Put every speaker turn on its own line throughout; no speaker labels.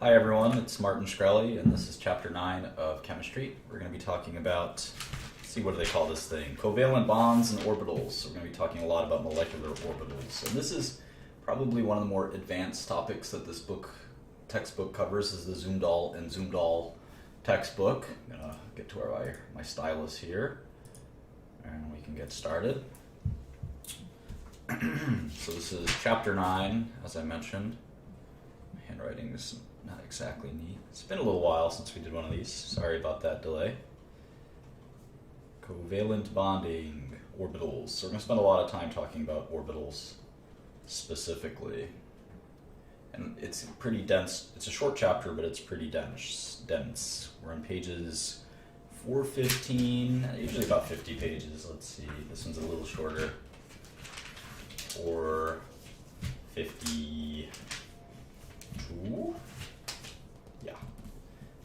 Hi everyone, it's Martin Shkreli, and this is Chapter 9 of Chemistry. We're going to be talking about, let's see, what do they call this thing? Covalent bonds and orbitals. So we're going to be talking a lot about molecular orbitals. And this is probably one of the more advanced topics that this textbook covers, is the Zumdahl and Zumdahl textbook. I'm going to get to my stylus here, and we can get started. So this is Chapter 9, as I mentioned. Handwriting is not exactly neat. It's been a little while since we did one of these. Sorry about that delay. Covalent bonding, orbitals. So we're going to spend a lot of time talking about orbitals specifically. And it's pretty dense. It's a short chapter, but it's pretty dense. We're on pages 415, usually about 50 pages. Let's see, this one's a little shorter. 452. Yeah.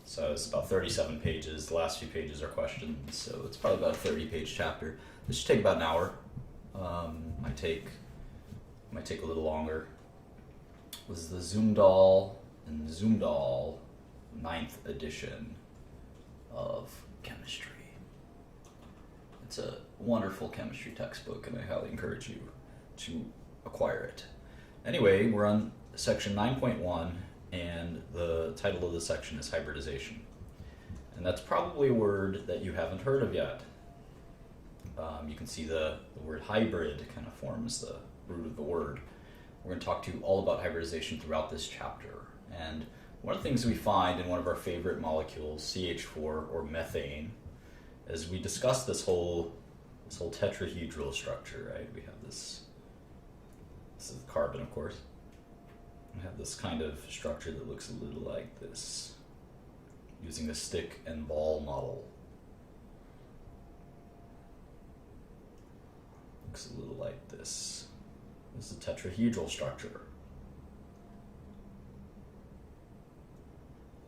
So it's about 37 pages. The last few pages are questions, so it's probably about a 30-page chapter. This should take about an hour. Might take a little longer. This is the Zumdahl and Zumdahl 9th edition of chemistry. It's a wonderful chemistry textbook, and I highly encourage you to acquire it. Anyway, we're on section 9.1, and the title of the section is hybridization. And that's probably a word that you haven't heard of yet. You can see the word hybrid kind of forms the root of the word. We're going to talk to you all about hybridization throughout this chapter. And one of the things we find in one of our favorite molecules, CH4 or methane, is we discuss this whole tetrahedral structure, right? We have this is carbon, of course. We have this kind of structure that looks a little like this, using a stick and ball model. Looks a little like this. This is a tetrahedral structure.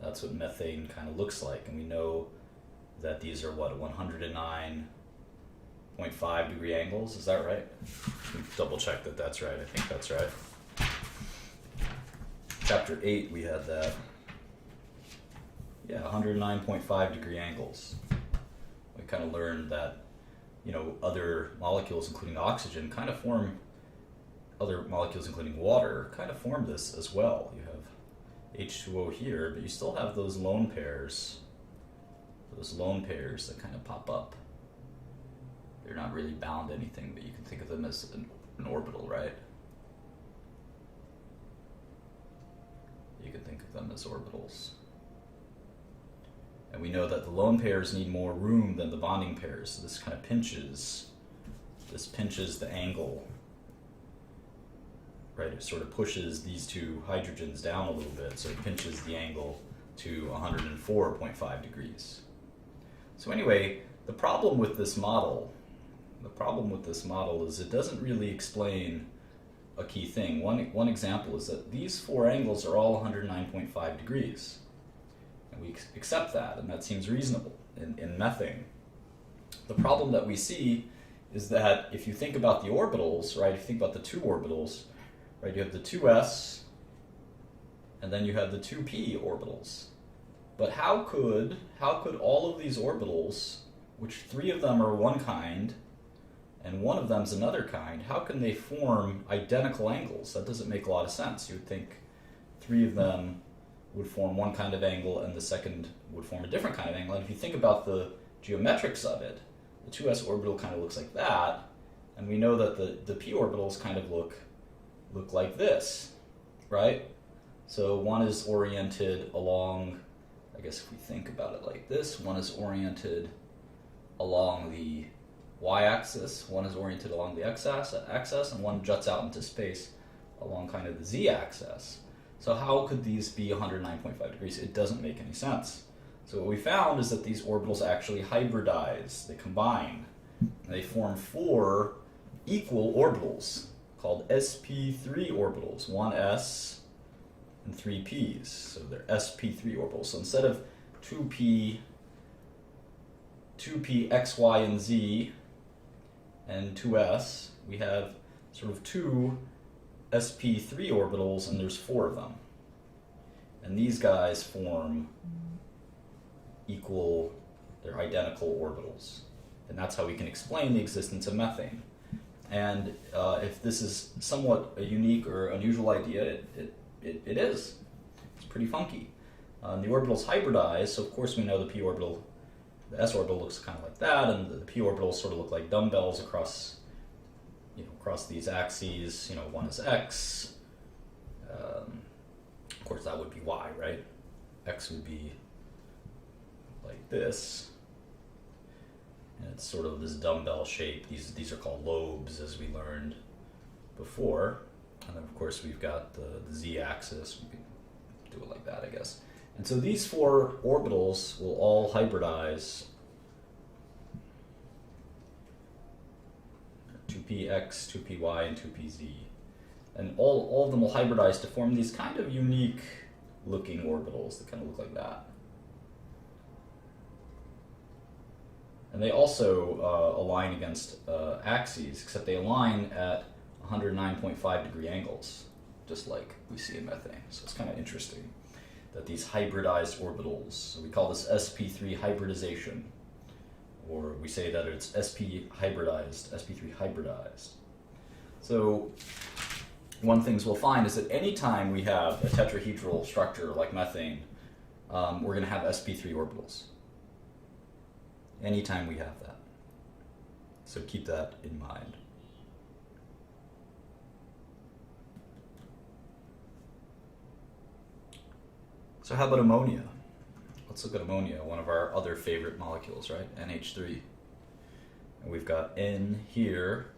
That's what methane kind of looks like, and we know that these are 109.5 degree angles. Is that right? Double check that that's right. I think that's right. Chapter 8, we had that. Yeah, 109.5 degree angles. We kind of learned that, other molecules, including oxygen, other molecules, including water, kind of form this as well. You have H2O here, but you still have those lone pairs that kind of pop up. They're not really bound to anything, but you can think of them as an orbital, right? You can think of them as orbitals. And we know that the lone pairs need more room than the bonding pairs, so this kind of pinches the angle, right? It sort of pushes these two hydrogens down a little bit, so it pinches the angle to 104.5 degrees. So anyway, the problem with this model is it doesn't really explain a key thing. One example is that these four angles are all 109.5 degrees. And we accept that, and that seems reasonable in methane. The problem that we see is that if you think about the orbitals, right, if you think about the two orbitals, right, you have the 2s, and then you have the 2p orbitals. But how could all of these orbitals, which three of them are one kind, and one of them's another kind, how can they form identical angles? That doesn't make a lot of sense. You would think three of them would form one kind of angle and the second would form a different kind of angle. And if you think about the geometrics of it, the 2s orbital kind of looks like that, and we know that the p orbitals kind of look like this, right? So one is oriented along, I guess if we think about it like this, one is oriented along the y-axis, one is oriented along the x-axis, and one juts out into space along kind of the z-axis. So how could these be 109.5 degrees? It doesn't make any sense. So what we found is that these orbitals actually hybridize, they combine, and they form four equal orbitals called sp3 orbitals, 1s and 3 p's. So they're sp3 orbitals. So instead of 2p x, y, and z, and 2s, we have sort of two sp3 orbitals, and there's four of them. And And these guys form they're identical orbitals. And that's how we can explain the existence of methane. And if this is somewhat a unique or unusual idea, it is. It's pretty funky. The orbitals hybridize, so of course we know the p orbital, the s orbital looks kind of like that, and the p orbitals sort of look like dumbbells across these axes. One is x. Of course, that would be y, right? X would be like this. And it's sort of this dumbbell shape. These are called lobes, as we learned before. And then, of course, we've got the z-axis. We can do it like that, I guess. And so these four orbitals will all hybridize 2px, 2py, and 2pz. And all of them will hybridize to form these kind of unique looking orbitals that kind of look like that. And they also align against axes, except they align at 109.5 degree angles, just like we see in methane. So it's kind of interesting that these hybridized orbitals, so we call this sp3 hybridization, or we say that it's sp3 hybridized. So one things we'll find is that anytime we have a tetrahedral structure like methane, we're going to have sp3 orbitals. Anytime we have that. So keep that in mind. So how about ammonia? Let's look at ammonia, one of our other favorite molecules, right? NH3. And we've got N here,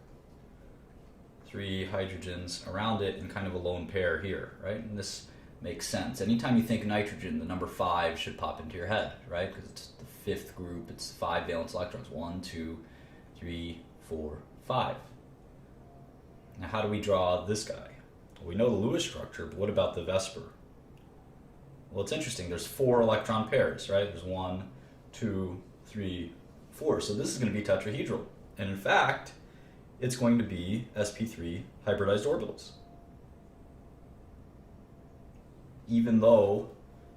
3 hydrogens around it, and kind of a lone pair here, right? And this makes sense. Anytime you think nitrogen, the number 5 should pop into your head, right? Because it's the 5th group, it's 5 valence electrons. 1, 2, 3, 4, 5. Now how do we draw this guy? Well, we know the Lewis structure, but what about the Vesper? Well, it's interesting. There's 4 electron pairs, right? There's 1, 2, 3, 4. So this is going to be tetrahedral. And in fact, it's going to be sp3 hybridized orbitals. Even though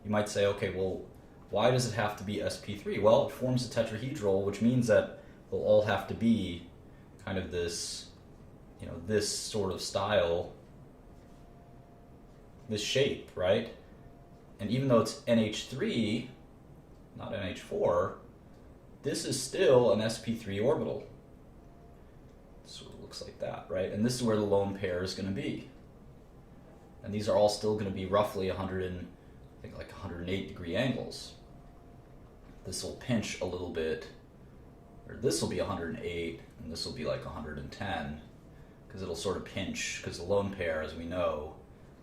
you might say, okay, well, why does it have to be sp3? Well, it forms a tetrahedral, which means that they'll all have to be kind of this, this sort of style, this shape, right? And even though it's NH3, not NH4, this is still an sp3 orbital. It sort of looks like that, right? And this is where the lone pair is going to be. And these are all still going to be roughly 108 degree angles. This will pinch a little bit, or this will be 108, and this will be like 110, because it'll sort of pinch, because the lone pair, as we know,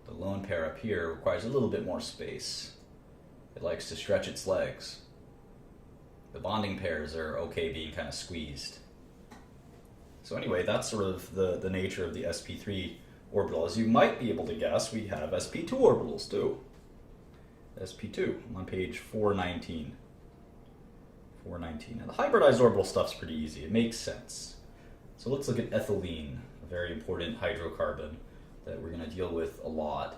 the lone pair up here requires a little bit more space. It likes to stretch its legs. The bonding pairs are okay being kind of squeezed. So anyway, that's sort of the nature of the sp3 orbital. As you might be able to guess, we have sp2 orbitals too. sp2 on page 419. 419. And the hybridized orbital stuff's pretty easy. It makes sense. So let's look at ethylene, a very important hydrocarbon that we're going to deal with a lot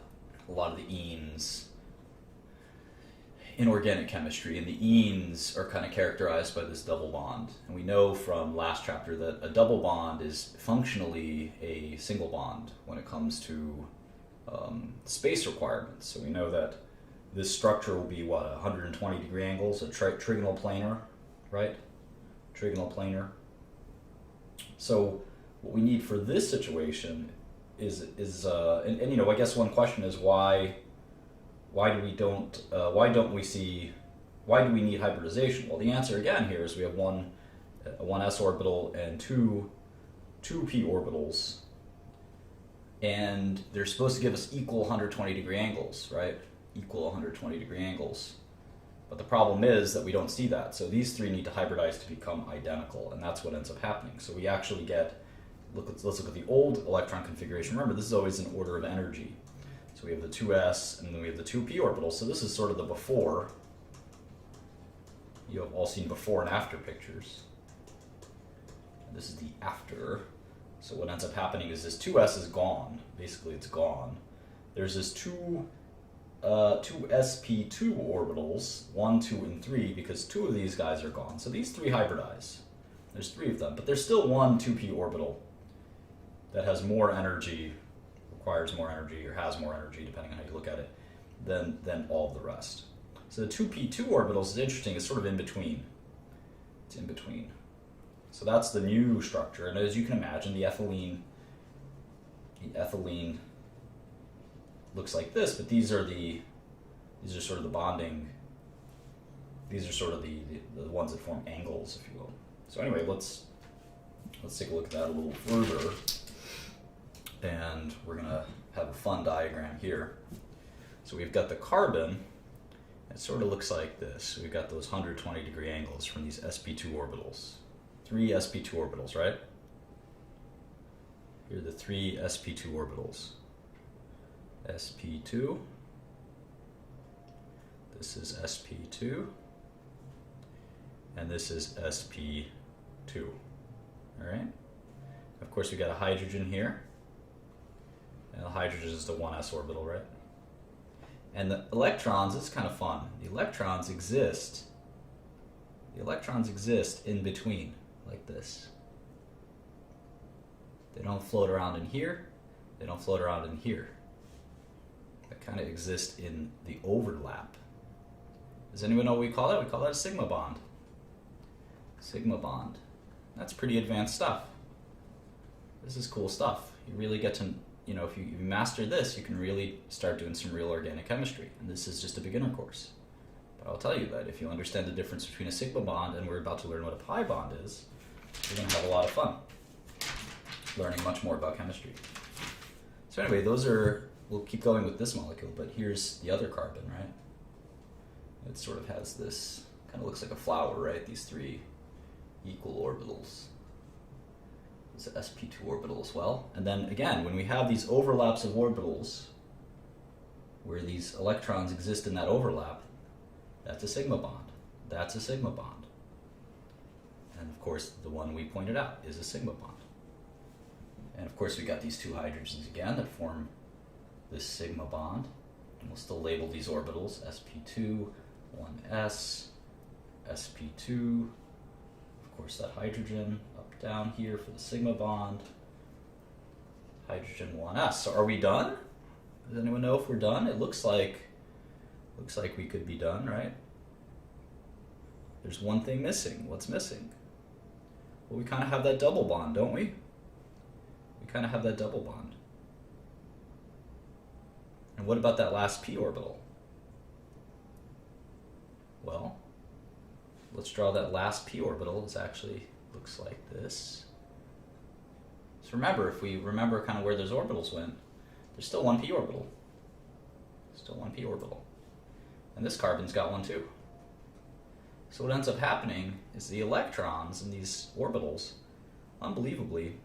of the enes in organic chemistry, and the enes are kind of characterized by this double bond. And we know from last chapter that a double bond is functionally a single bond when it comes to space requirements. So we know that this structure will be, 120 degree angles, a trigonal planar, right? Trigonal planar. So what we need for this situation is I guess one question is why do we need hybridization? Well, the answer again here is we have one s orbital and two p orbitals, and they're supposed to give us equal 120 degree angles, right? Equal 120 degree angles. But the problem is that we don't see that. So these three need to hybridize to become identical, and that's what ends up happening. So we actually get, let's look at the old electron configuration. Remember, this is always an order of energy. So we have the 2s, and then we have the 2p orbitals. So this is sort of the before. You have all seen before and after pictures. And this is the after. So what ends up happening is this 2s is gone. Basically, it's gone. There's this 2p two sp2 orbitals, 1, 2, and 3, because 2 of these guys are gone. So these 3 hybridize. There's 3 of them, but there's still one 2p orbital that has more energy, requires more energy, or has more energy, depending on how you look at it, than all of the rest. So the 2p2 orbitals is interesting. It's sort of in between. It's in between. So that's the new structure, and as you can imagine, the ethylene looks like this, but these are sort of the bonding. These are sort of the ones that form angles, if you will. So anyway, let's take a look at that a little further, and we're gonna have a fun diagram here. So we've got the carbon. It sort of looks like this. We've got those 120-degree angles from these sp2 orbitals. 3 sp2 orbitals, right? Here are the 3 sp2 orbitals. sp2. This is sp2. And this is sp2. All right? Of course, we got a hydrogen here. And the hydrogen is the 1s orbital, right? And the electrons, it's kind of fun. The electrons exist in between, like this. They don't float around in here. They don't float around in here. They kind of exist in the overlap. Does anyone know what we call that? We call that a sigma bond. Sigma bond. That's pretty advanced stuff. This is cool stuff. You really get to, if you master this, you can really start doing some real organic chemistry. And this is just a beginner course. But I'll tell you that if you understand the difference between a sigma bond and we're about to learn what a pi bond is, you're going to have a lot of fun learning much more about chemistry. So anyway, we'll keep going with this molecule, but here's the other carbon, right? It sort of has this, kind of looks like a flower, right? These 3 equal orbitals. It's an sp2 orbital as well. And then again, when we have these overlaps of orbitals, where these electrons exist in that overlap, that's a sigma bond. That's a sigma bond. And of course, the one we pointed out is a sigma bond. And of course, we got these 2 hydrogens again that form this sigma bond. And we'll still label these orbitals sp2, 1s, sp2. Of course, that hydrogen up down here for the sigma bond. Hydrogen 1s. So are we done? Does anyone know if we're done? It looks like we could be done, right? There's one thing missing. What's missing? Well, we kind of have that double bond, don't we? We kind of have that double bond. And what about that last p orbital? Well, let's draw that last p orbital. It actually looks like this. So remember, if we remember kind of where those orbitals went, there's still one p orbital. Still one p orbital. And this carbon's got one too. So what ends up happening is the electrons in these orbitals, unbelievably,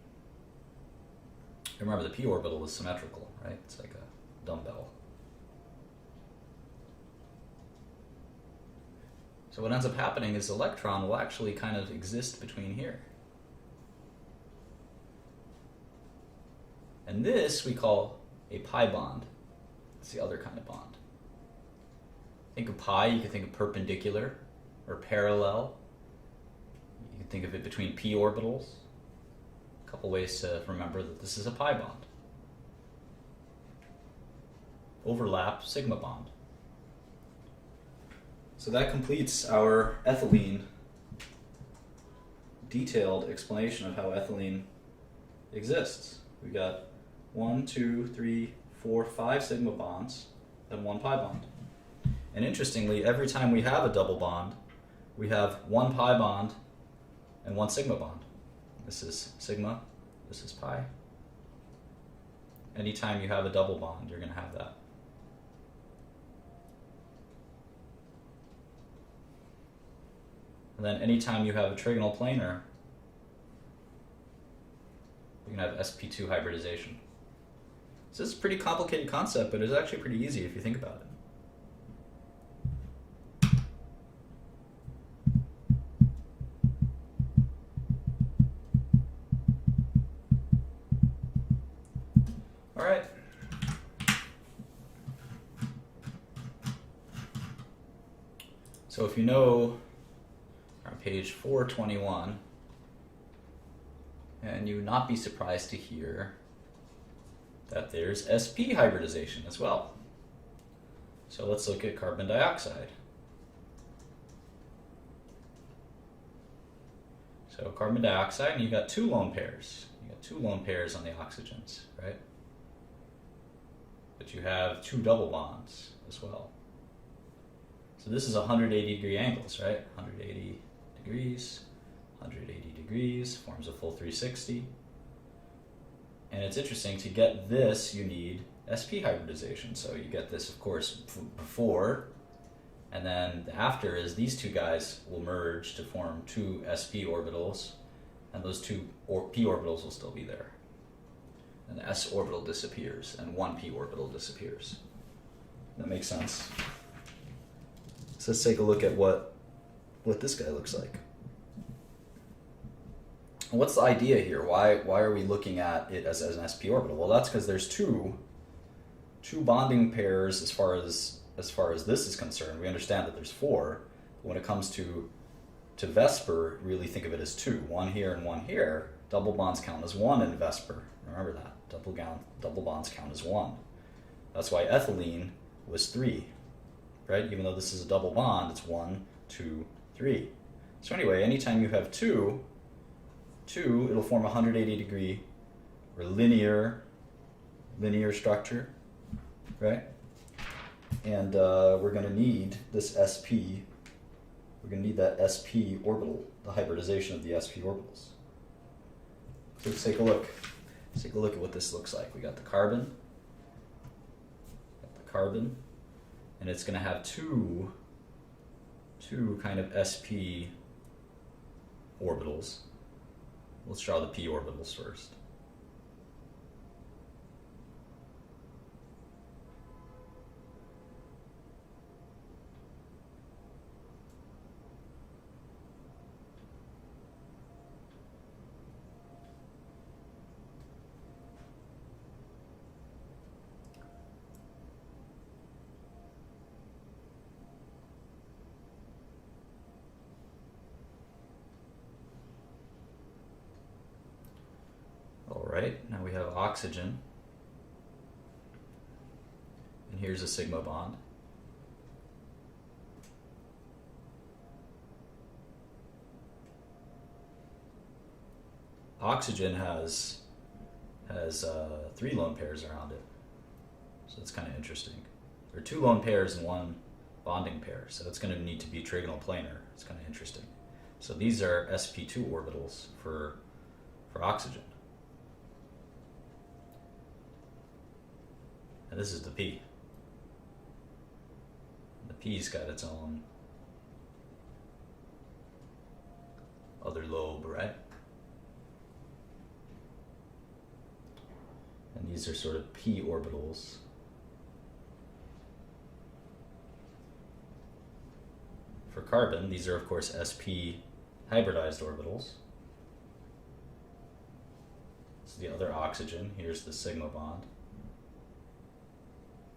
remember the p orbital is symmetrical, right? It's like a dumbbell. So what ends up happening is the electron will actually kind of exist between here. And this we call a pi bond. It's the other kind of bond. Think of pi, you can think of perpendicular or parallel. You can think of it between p orbitals. A couple ways to remember that this is a pi bond. Overlap, sigma bond. So that completes our ethylene detailed explanation of how ethylene exists. We got 1, 2, 3, 4, 5 sigma bonds and 1 pi bond. And interestingly, every time we have a double bond, we have 1 pi bond and 1 sigma bond. This is sigma, this is pi. Anytime you have a double bond, you're going to have that. And then anytime you have a trigonal planar, you can have sp2 hybridization. So this is a pretty complicated concept, but it's actually pretty easy if you think about it. All right. So if you know, on page 421, and you would not be surprised to hear that there's sp hybridization as well. So let's look at carbon dioxide. So carbon dioxide, and you got two lone pairs. You got two lone pairs on the oxygens, right? But you have two double bonds as well. So this is 180 degree angles, right? 180 degrees, 180 degrees, forms a full 360. And it's interesting, to get this, you need sp hybridization. So you get this, of course, before, and then the after is these two guys will merge to form two sp orbitals, and those two p orbitals will still be there. And the s orbital disappears, and one p orbital disappears. That makes sense. So let's take a look at what this guy looks like. What's the idea here? Why are we looking at it as an sp orbital? Well, that's because there's two bonding pairs as far as this is concerned. We understand that there's four, but when it comes to Vesper, really think of it as two. One here and one here. Double bonds count as one in Vesper. Remember that. Double bonds count as one. That's why ethylene was 3, right? Even though this is a double bond, it's 1, 2, 3. So anyway, anytime you have two, it'll form a 180 degree or linear structure, right? And we're going to need this sp. We're going to need that sp orbital, the hybridization of the sp orbitals. So let's take a look. Let's take a look at what this looks like. We got the carbon, and it's going to have two kind of sp orbitals. Let's draw the p orbitals first. Alright, now we have oxygen, and here's a sigma bond. Oxygen has 3 lone pairs around it, so that's kind of interesting. There are 2 lone pairs and 1 bonding pair, so it's going to need to be trigonal planar. It's kind of interesting. So these are sp2 orbitals for oxygen. And this is the P. The P's got its own other lobe, right? And these are sort of p orbitals. For carbon, these are of course sp hybridized orbitals. This is the other oxygen. Here's the sigma bond.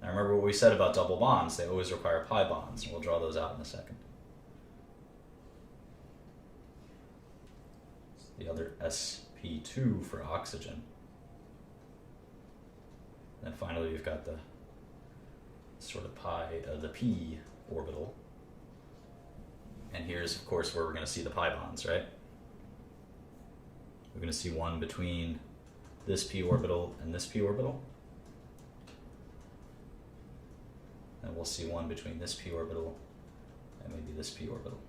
Now remember what we said about double bonds. They always require pi bonds, and we'll draw those out in a second. The other sp2 for oxygen. And then finally we've got the sort of the p orbital. And here's of course where we're going to see the pi bonds, right? We're going to see one between this p orbital and this p orbital. And we'll see one between this p orbital and maybe this p orbital.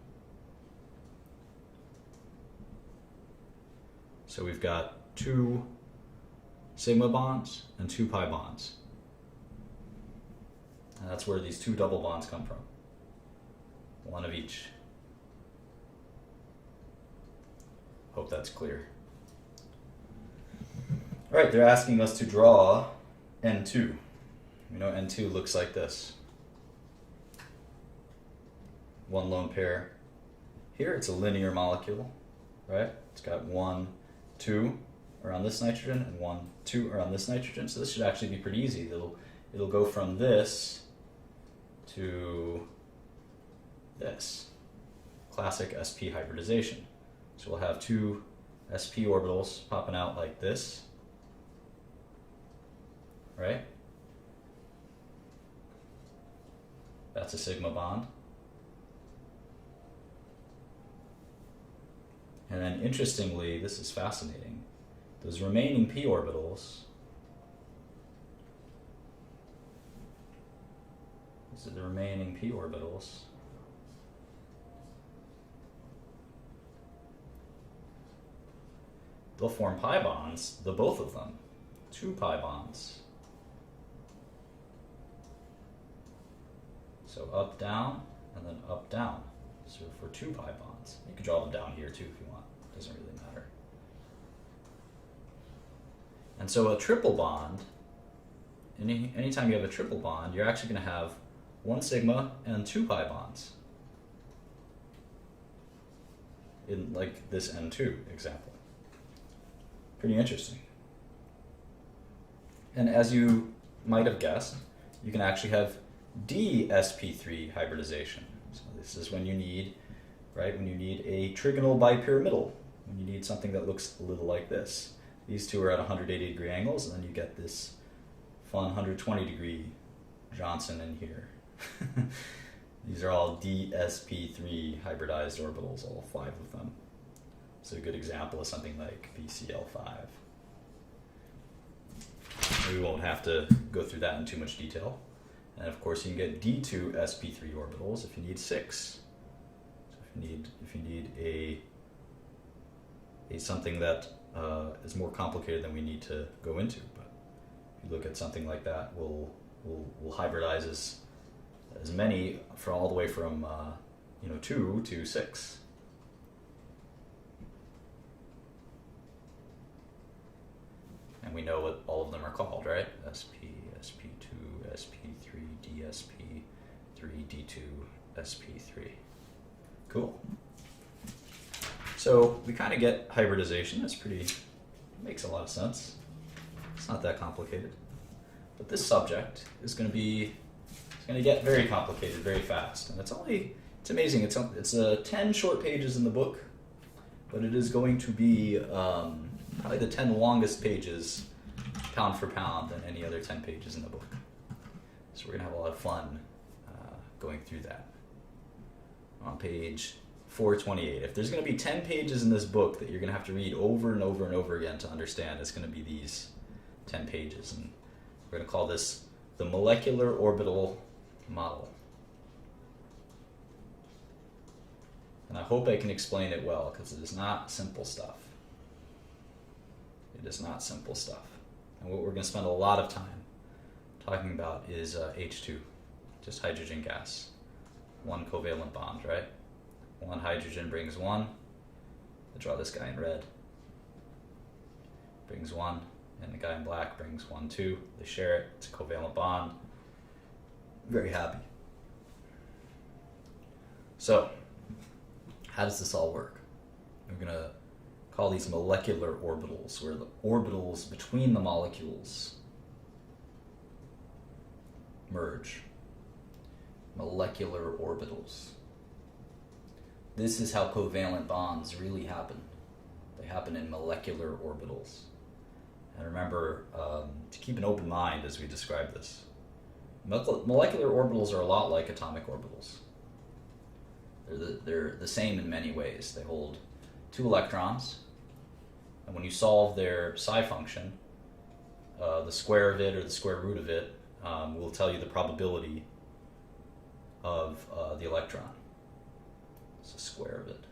So we've got 2 sigma bonds and 2 pi bonds. And that's where these 2 double bonds come from. One of each. Hope that's clear. All right, they're asking us to draw N2. We know N2 looks like this. 1 lone pair. Here it's a linear molecule, right? It's got 1, 2 around this nitrogen and 1, 2 around this nitrogen. So this should actually be pretty easy. It'll go from this to this. Classic sp hybridization. So we'll have two sp orbitals popping out like this, right? That's a sigma bond. And then interestingly, this is fascinating, those remaining p orbitals, these are the remaining p orbitals, they'll form pi bonds, the both of them, two pi bonds. So up, down, and then up, down. So for two pi bonds. You can draw them down here too if you want. Doesn't really matter. And so a triple bond, anytime you have a triple bond, you're actually going to have one sigma and two pi bonds. In like this N2 example. Pretty interesting. And as you might have guessed, you can actually have dsp3 hybridization. So this is when you need, right, when you need a trigonal bipyramidal, when you need something that looks a little like this. These two are at 180 degree angles, and then you get this fun 120 degree Johnson in here. These are all dsp3 hybridized orbitals, all 5 of them. So a good example is something like BCl5. We won't have to go through that in too much detail. And of course, you can get D2 sp3 orbitals if you need 6. So if you need a something that is more complicated than we need to go into. But if you look at something like that, we'll hybridize as many from all the way from 2 to 6. And we know what all of them are called, right? SP, SP2, SP3, DSP3, D2, SP3. Cool. So we kind of get hybridization. Makes a lot of sense. It's not that complicated. But this subject is going to get very complicated very fast. And it's amazing. It's 10 short pages in the book, but it is going to be probably the 10 longest pages, pound for pound, than any other 10 pages in the book. So we're going to have a lot of fun going through that. On page 428. If there's going to be 10 pages in this book that you're going to have to read over and over and over again to understand, it's going to be these 10 pages. And we're going to call this the molecular orbital model. And I hope I can explain it well, because it is not simple stuff. It is not simple stuff. And what we're going to spend a lot of time talking about is H2, just hydrogen gas. One covalent bond, right? One hydrogen brings one. I draw this guy in red. Brings one, and the guy in black brings one too. They share it. It's a covalent bond. Very happy. So, how does this all work? We're going to call these molecular orbitals, where the orbitals between the molecules merge. Molecular orbitals. This is how covalent bonds really happen. They happen in molecular orbitals. And remember to keep an open mind as we describe this. Molecular orbitals are a lot like atomic orbitals. They're the same in many ways. They hold 2 electrons, and when you solve their psi function, the square of it or the square root of it will tell you the probability of the electron. It's the square of it.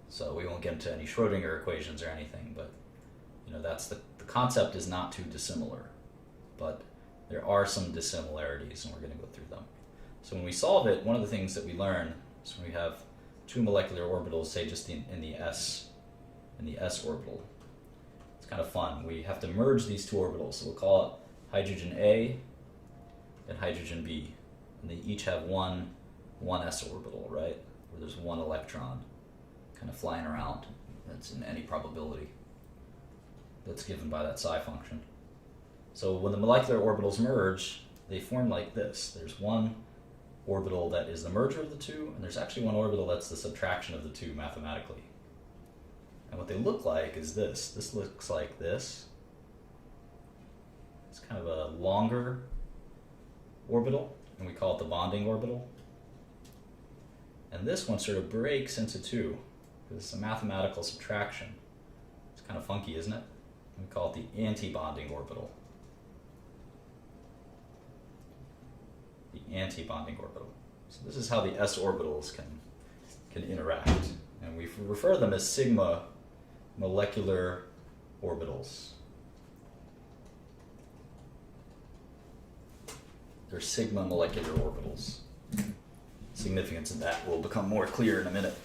So we won't get into any Schrodinger equations or anything, but that's the concept is not too dissimilar, but there are some dissimilarities, and we're going to go through them. So when we solve it, one of the things that we learn is when we have 2 molecular orbitals, say just in the s orbital. It's kind of fun. We have to merge these 2 orbitals, so we'll call it hydrogen A and hydrogen B, and they each have one s orbital, right? Where there's 1 electron kind of flying around. That's in any probability that's given by that psi function. So when the molecular orbitals merge, they form like this. There's one orbital that is the merger of the two, and there's actually one orbital that's the subtraction of the two mathematically. And what they look like is this. This looks like this. It's kind of a longer orbital, and we call it the bonding orbital. And this one sort of breaks into two, because it's a mathematical subtraction. It's kind of funky, isn't it? We call it the anti-bonding orbital. The anti-bonding orbital. So this is how the s orbitals can interact. And we refer to them as sigma molecular orbitals. They're sigma molecular orbitals. Significance of that will become more clear in a minute.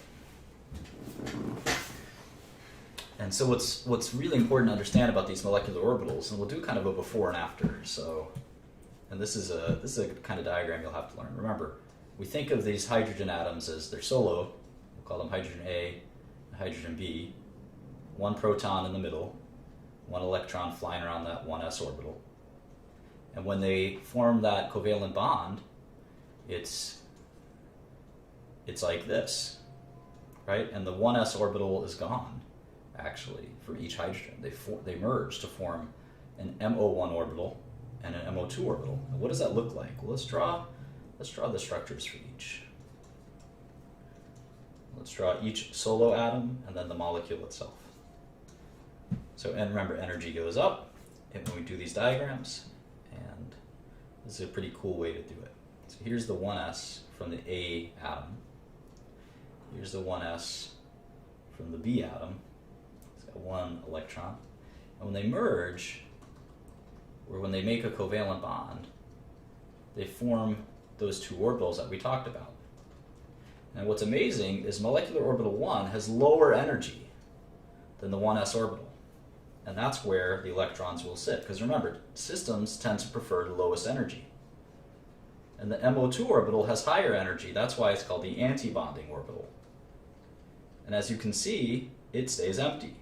And so what's really important to understand about these molecular orbitals, and we'll do kind of a before and after. So, and this is a kind of diagram you'll have to learn. Remember, we think of these hydrogen atoms as they're solo. We'll call them hydrogen A and hydrogen B. One proton in the middle, one electron flying around that 1s orbital. And when they form that covalent bond, it's like this, right? And the 1s orbital is gone, actually, for each hydrogen. They merge to form an MO1 orbital and an MO2 orbital. And what does that look like? Well, let's draw the structures for each. Let's draw each solo atom and then the molecule itself. So, and remember, energy goes up when we do these diagrams, and this is a pretty cool way to do it. So here's the 1s from the A atom. Here's the 1s from the B atom. It's got one electron. And when they merge, or when they make a covalent bond, they form those two orbitals that we talked about. And what's amazing is molecular orbital 1 has lower energy than the 1s orbital. And that's where the electrons will sit. Because remember, systems tend to prefer the lowest energy. And the MO2 orbital has higher energy. That's why it's called the anti-bonding orbital. And as you can see, it stays empty.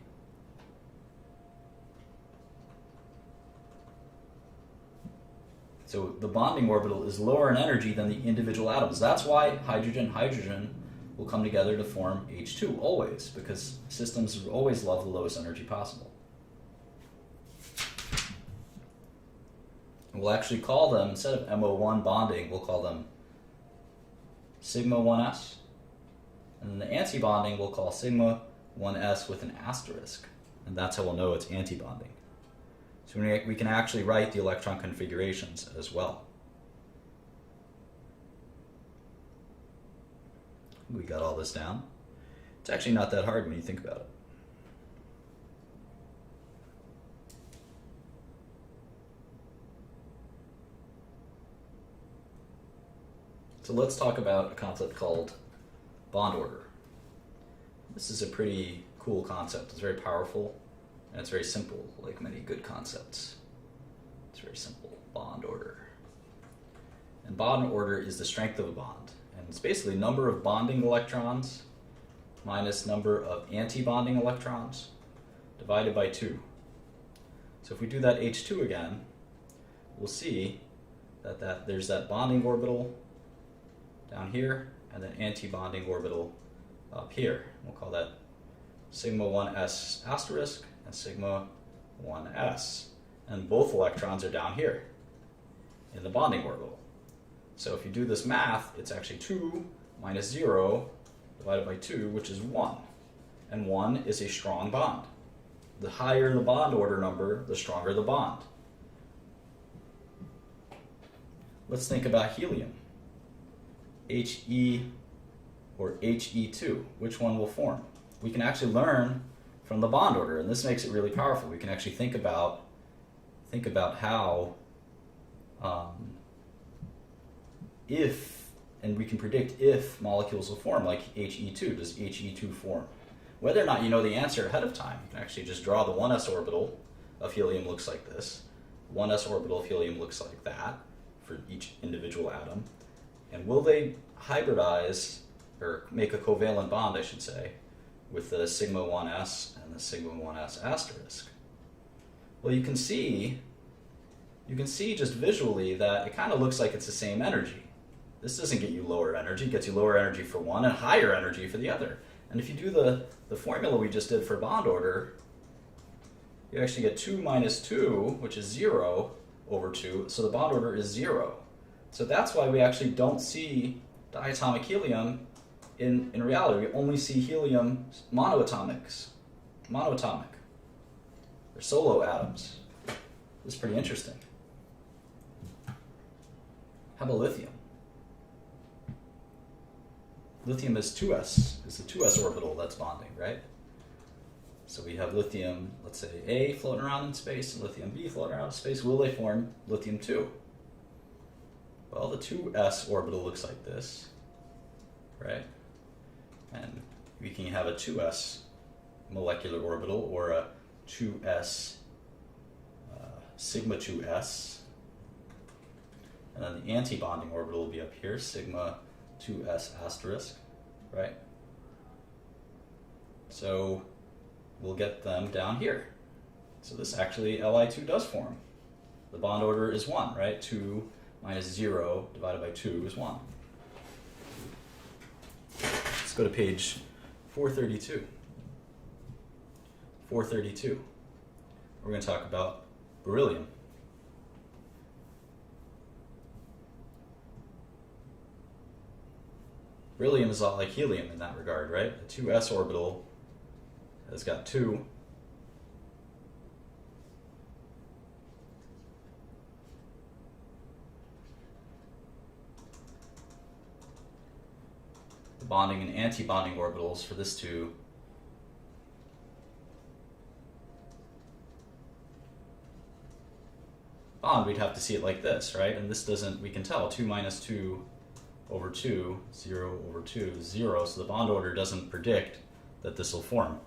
So the bonding orbital is lower in energy than the individual atoms. That's why hydrogen will come together to form H2 always, because systems always love the lowest energy possible. We'll actually call them, instead of MO1 bonding, we'll call them sigma 1s. And then the anti-bonding we'll call sigma 1s with an asterisk. And that's how we'll know it's anti-bonding. So we can actually write the electron configurations as well. We got all this down. It's actually not that hard when you think about it. So let's talk about a concept called bond order. This is a pretty cool concept. It's very powerful, and it's very simple, like many good concepts. It's very simple, bond order. And bond order is the strength of a bond. And it's basically number of bonding electrons minus number of anti-bonding electrons divided by 2. So if we do that H2 again, we'll see that there's that bonding orbital down here, and then anti-bonding orbital up here. We'll call that sigma 1s asterisk and sigma 1s. And both electrons are down here in the bonding orbital. So if you do this math, it's actually 2 minus 0 divided by 2, which is 1. And 1 is a strong bond. The higher the bond order number, the stronger the bond. Let's think about helium. He or He2, which one will form? We can actually learn from the bond order, and this makes it really powerful. We can actually think about how if, and we can predict if molecules will form, like He2. Does He2 form? Whether or not you know the answer ahead of time, you can actually just draw the 1s orbital of helium looks like this. 1s orbital of helium looks like that for each individual atom. And will they hybridize, or make a covalent bond, I should say, with the sigma 1s and the sigma 1s asterisk? Well, you can see you can see just visually that it kind of looks like it's the same energy. This doesn't get you lower energy, it gets you lower energy for one and higher energy for the other. And if you do the formula we just did for bond order, you actually get 2 minus 2, which is 0 over 2, so the bond order is 0. So that's why we actually don't see diatomic helium in reality. We only see helium monoatomic. They're solo atoms. This is pretty interesting. How about lithium? Lithium is 2s. It's a 2s orbital that's bonding, right? So we have lithium, let's say A floating around in space and lithium B floating around in space. Will they form lithium 2? Well, the 2s orbital looks like this, right? And we can have a 2s molecular orbital or a 2s sigma 2s. And then the anti-bonding orbital will be up here, sigma 2s asterisk, right? So we'll get them down here. So this actually, Li2 does form. The bond order is 1, right? 2 minus 0 divided by 2 is 1. Let's go to page 432. 432. We're going to talk about beryllium. Beryllium is a lot like helium in that regard, right? The 2s orbital has got 2. The bonding and anti-bonding orbitals for this 2 bond, we'd have to see it like this, right? And this doesn't, we can tell 2 minus 2 over 2, 0 over 2, 0, so the bond order doesn't predict that this will form.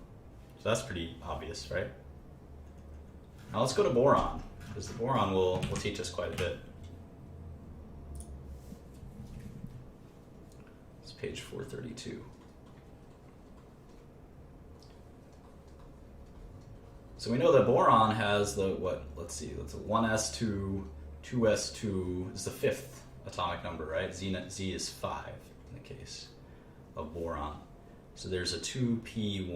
So that's pretty obvious, right? Now let's go to boron, because the boron will teach us quite a bit. It's page 432. So we know that boron has the, let's see, that's a 1s2, 2s2 is the 5th atomic number, right? Z is 5 in the case of boron. So there's a 2p1,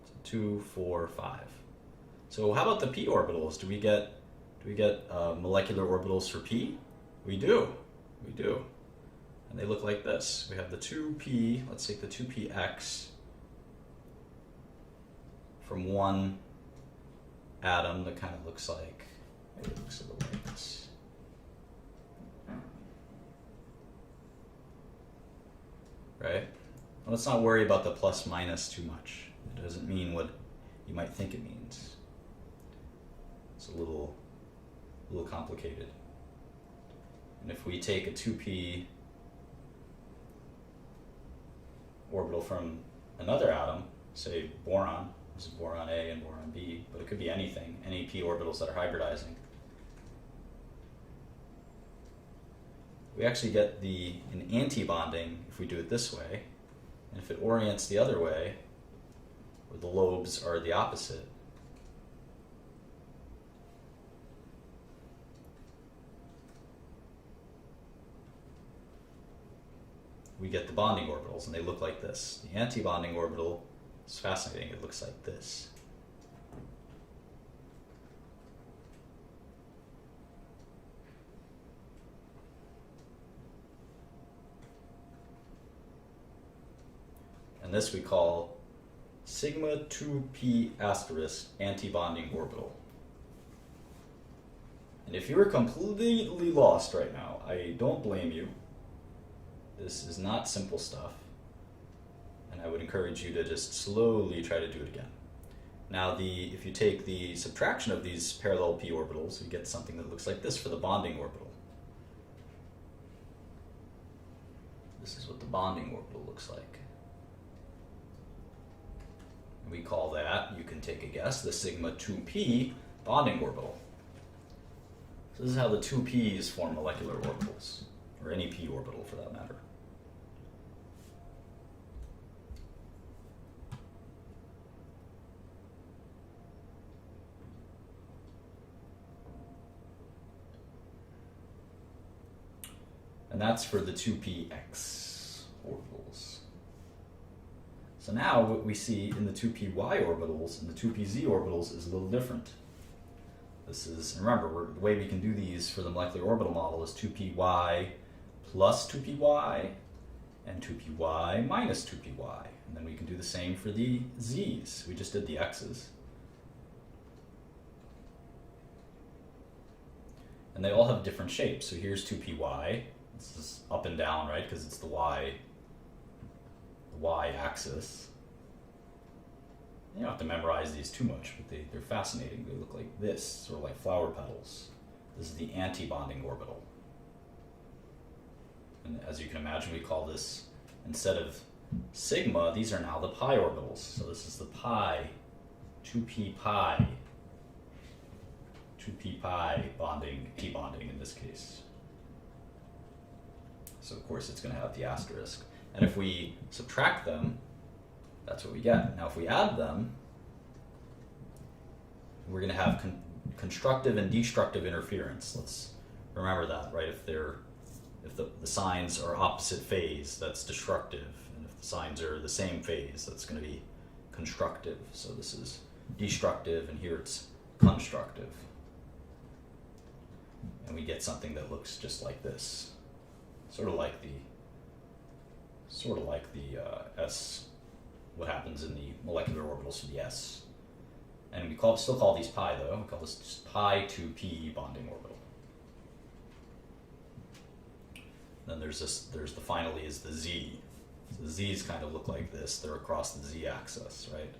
so 2, 4, 5. So how about the p orbitals? Do we get molecular orbitals for p? We do. And they look like this. We have the 2p, let's take the 2px from one atom that kind of looks like, maybe it looks a little like this. Right? Well, let's not worry about the plus minus too much. It doesn't mean what you might think it means. It's a little complicated. And if we take a 2p orbital from another atom, say boron, this is boron A and boron B, but it could be anything, any p orbitals that are hybridizing. We actually get an anti-bonding if we do it this way, and if it orients the other way, where the lobes are the opposite, we get the bonding orbitals, and they look like this. The anti-bonding orbital is fascinating. It looks like this. And this we call sigma 2p asterisk anti-bonding orbital. And if you're completely lost right now, I don't blame you. This is not simple stuff. And I would encourage you to just slowly try to do it again. Now, if you take the subtraction of these parallel p orbitals, you get something that looks like this for the bonding orbital. This is what the bonding orbital looks like. We call that, you can take a guess, the sigma 2p bonding orbital. So this is how the 2p's form molecular orbitals, or any p orbital for that matter. And that's for the 2px orbitals. So now what we see in the 2py orbitals and the 2pz orbitals is a little different. This is, remember, the way we can do these for the molecular orbital model is 2py plus 2py and 2py minus 2py. And then we can do the same for the z's. We just did the x's. And they all have different shapes. So here's 2py. This is up and down, right? Because it's the y axis. You don't have to memorize these too much, but they're fascinating. They look like this, sort of like flower petals. This is the antibonding orbital. And as you can imagine, we call this, instead of sigma, these are now the pi orbitals. So this is the pi, 2p pi, 2p pi bonding, t-bonding in this case. So of course it's going to have the asterisk. And if we subtract them, that's what we get. Now if we add them, we're going to have constructive and destructive interference. Let's remember that, right? If the signs are opposite phase, that's destructive. And if the signs are the same phase, that's going to be constructive. So this is destructive, and here it's constructive. And we get something that looks just like this. Sort of like the S, what happens in the molecular orbitals for the S. And we still call these pi though. We call this just pi 2p bonding orbital. Then there's the finally is the Z. So the Z's kind of look like this. They're across the Z axis, right?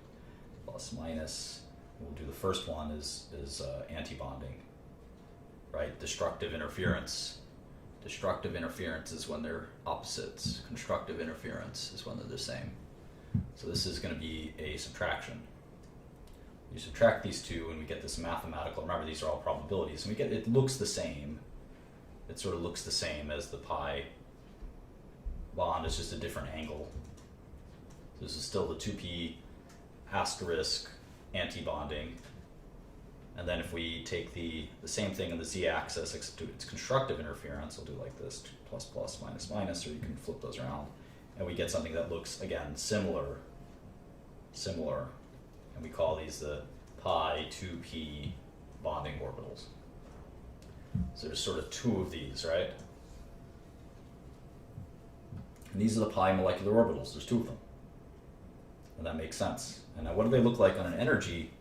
Plus minus. We'll do the first one is antibonding, right? Destructive interference. Destructive interference is when they're opposites. Constructive interference is when they're the same. So this is going to be a subtraction. You subtract these two and we get this mathematical, remember these are all probabilities, and we get, it looks the same. It sort of looks the same as the pi bond, it's just a different angle. So this is still the 2p asterisk antibonding. And then if we take the same thing in the z-axis, except it's constructive interference, we'll do like this, plus plus minus minus, or you can flip those around. And we get something that looks, again, similar. And we call these the pi 2p bonding orbitals. So there's sort of two of these, right? And these are the pi molecular orbitals. There's two of them. And that makes sense. And now what do they look like on an energy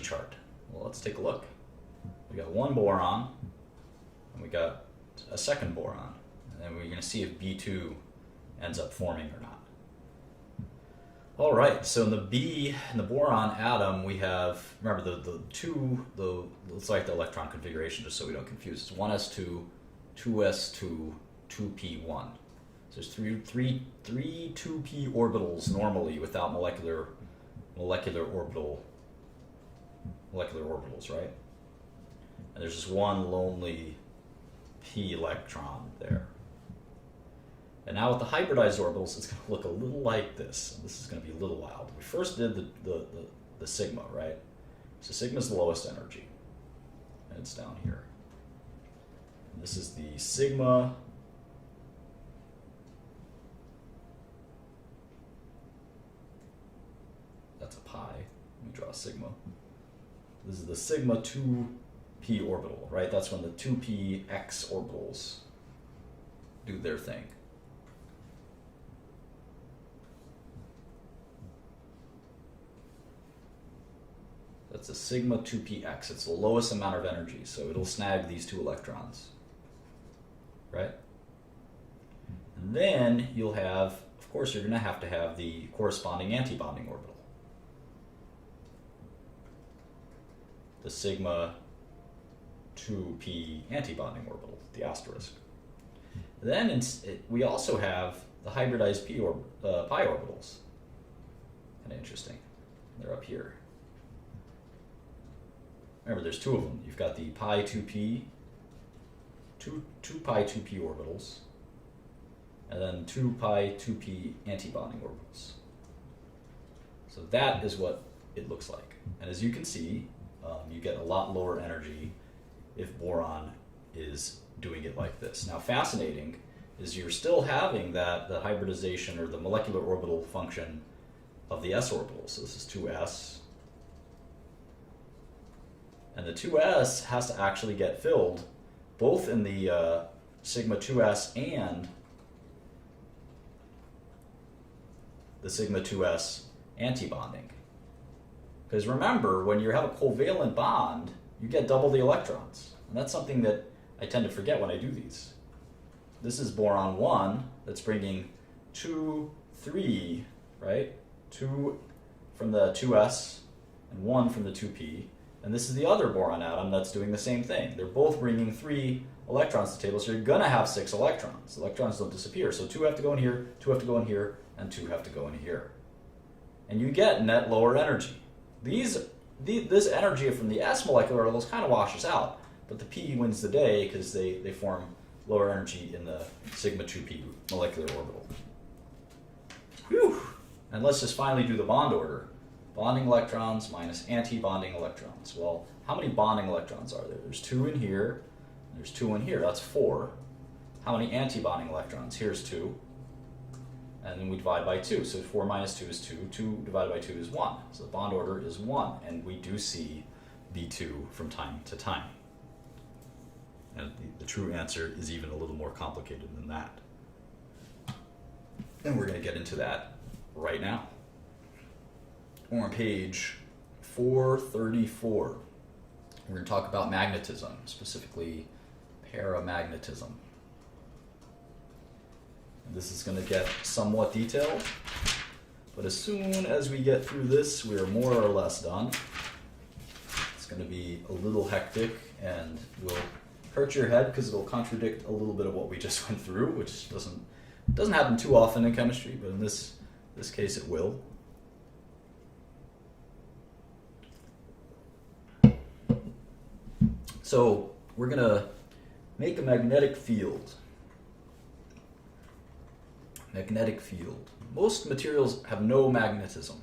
chart? Well, let's take a look. We got one boron, and we got a second boron. And then we're going to see if B2 ends up forming or not. All right, so in the boron atom, we have, remember let's write the electron configuration just so we don't confuse. It's 1s2, 2s2, 2p1. So there's three 2p orbitals normally without molecular orbitals, right? And there's just one lonely p electron there. And now with the hybridized orbitals, it's going to look a little like this. This is going to be a little wild. We first did the sigma, right? So sigma is the lowest energy, and it's down here. And this is the sigma. That's a pi. Let me draw a sigma. This is the sigma 2p orbital, right? That's when the 2px orbitals do their thing. That's a sigma 2px. It's the lowest amount of energy, so it'll snag these two electrons, right? And then you'll have, of course, you're going to have the corresponding antibonding orbital. The sigma 2p antibonding orbital, the asterisk. Then we also have the hybridized pi orbitals. Kind of interesting. They're up here. Remember, there's two of them. You've got the pi 2p, two pi 2p orbitals, and then two pi 2p antibonding orbitals. So that is what it looks like. And as you can see, you get a lot lower energy if boron is doing it like this. Now, fascinating is you're still having the hybridization or the molecular orbital function of the s orbital. So this is 2s. And the 2s has to actually get filled both in the sigma 2s and the sigma 2s antibonding. Because remember, when you have a covalent bond, you get double the electrons. And that's something that I tend to forget when I do these. This is boron 1 that's bringing 2, 3, right? 2 from the 2s and 1 from the 2p. And this is the other boron atom that's doing the same thing. They're both bringing 3 electrons to the table, so you're going to have 6 electrons. Electrons don't disappear. So 2 have to go in here, 2 have to go in here, and 2 have to go in here. And you get net lower energy. This energy from the s molecular orbitals kind of washes out, but the p wins the day because they form lower energy in the sigma 2p molecular orbital. Whew! And let's just finally do the bond order. Bonding electrons minus anti-bonding electrons. Well, how many bonding electrons are there? There's 2 in here, there's 2 in here, that's 4. How many anti-bonding electrons? Here's 2. And then we divide by 2. So 4 minus 2 is 2. 2 divided by 2 is 1. So the bond order is 1. And we do see B2 from time to time. And the true answer is even a little more complicated than that. And we're going to get into that right now. We're on page 434. We're going to talk about magnetism, specifically paramagnetism. This is going to get somewhat detailed, but as soon as we get through this, we're more or less done. It's going to be a little hectic and will hurt your head because it'll contradict a little bit of what we just went through, which doesn't happen too often in chemistry, but in this case it will. So we're going to make a magnetic field. Magnetic field. Most materials have no magnetism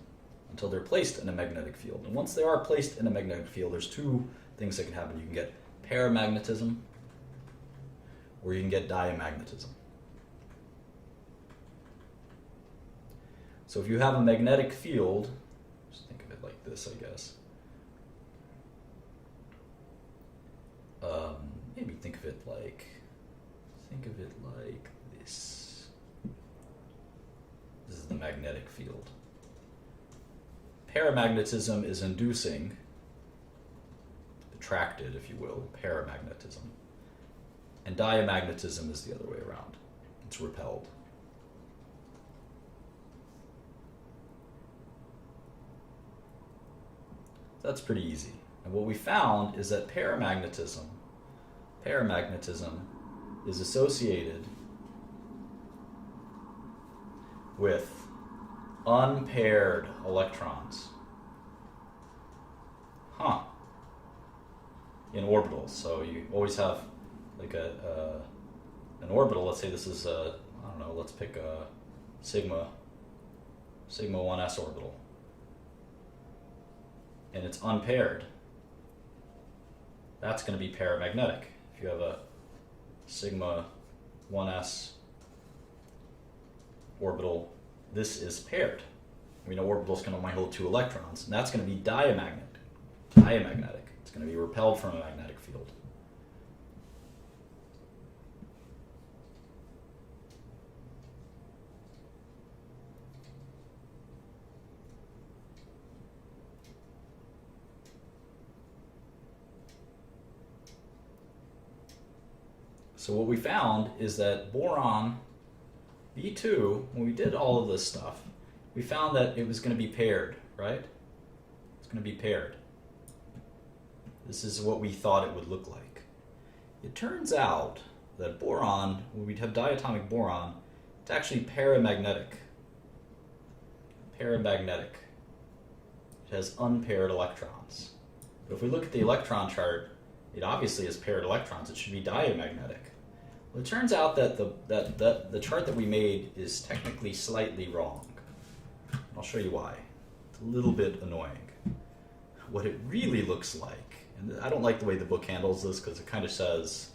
until they're placed in a magnetic field. And once they are placed in a magnetic field, there's 2 things that can happen. You can get paramagnetism or you can get diamagnetism. So if you have a magnetic field, just think of it like this, I guess. Maybe think of it like this. This is the magnetic field. Paramagnetism is inducing, attracted, if you will, paramagnetism. And diamagnetism is the other way around. It's repelled. That's pretty easy. And what we found is that paramagnetism is associated with unpaired electrons. In orbitals. So you always have like an orbital. Let's say this is let's pick a sigma 1s orbital. And it's unpaired. That's going to be paramagnetic. If you have a sigma 1s orbital, this is paired. We know orbitals can only hold 2 electrons, and that's going to be diamagnetic. It's going to be repelled from a magnetic field. So what we found is that boron B2, when we did all of this stuff, we found that it was going to be paired, right? It's going to be paired. This is what we thought it would look like. It turns out that boron, when we have diatomic boron, it's actually paramagnetic. Paramagnetic. It has unpaired electrons. But if we look at the electron chart, it obviously has paired electrons. It should be diamagnetic. Well, it turns out that the chart that we made is technically slightly wrong. I'll show you why. It's a little bit annoying. What it really looks like, and I don't like the way the book handles this because it kind of says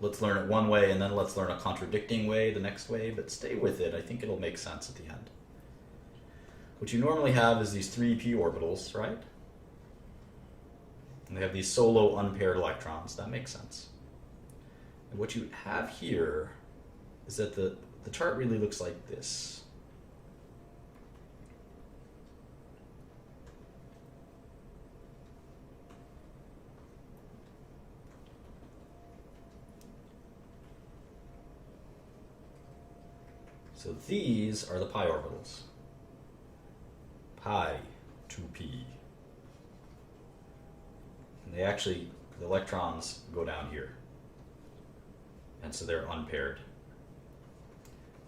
let's learn it one way and then let's learn a contradicting way the next way, but stay with it. I think it'll make sense at the end. What you normally have is these 3 p orbitals, right? And they have these solo unpaired electrons. That makes sense. And what you have here is that the chart really looks like this. So these are the pi orbitals. Pi 2p. And they actually, the electrons go down here. And so they're unpaired.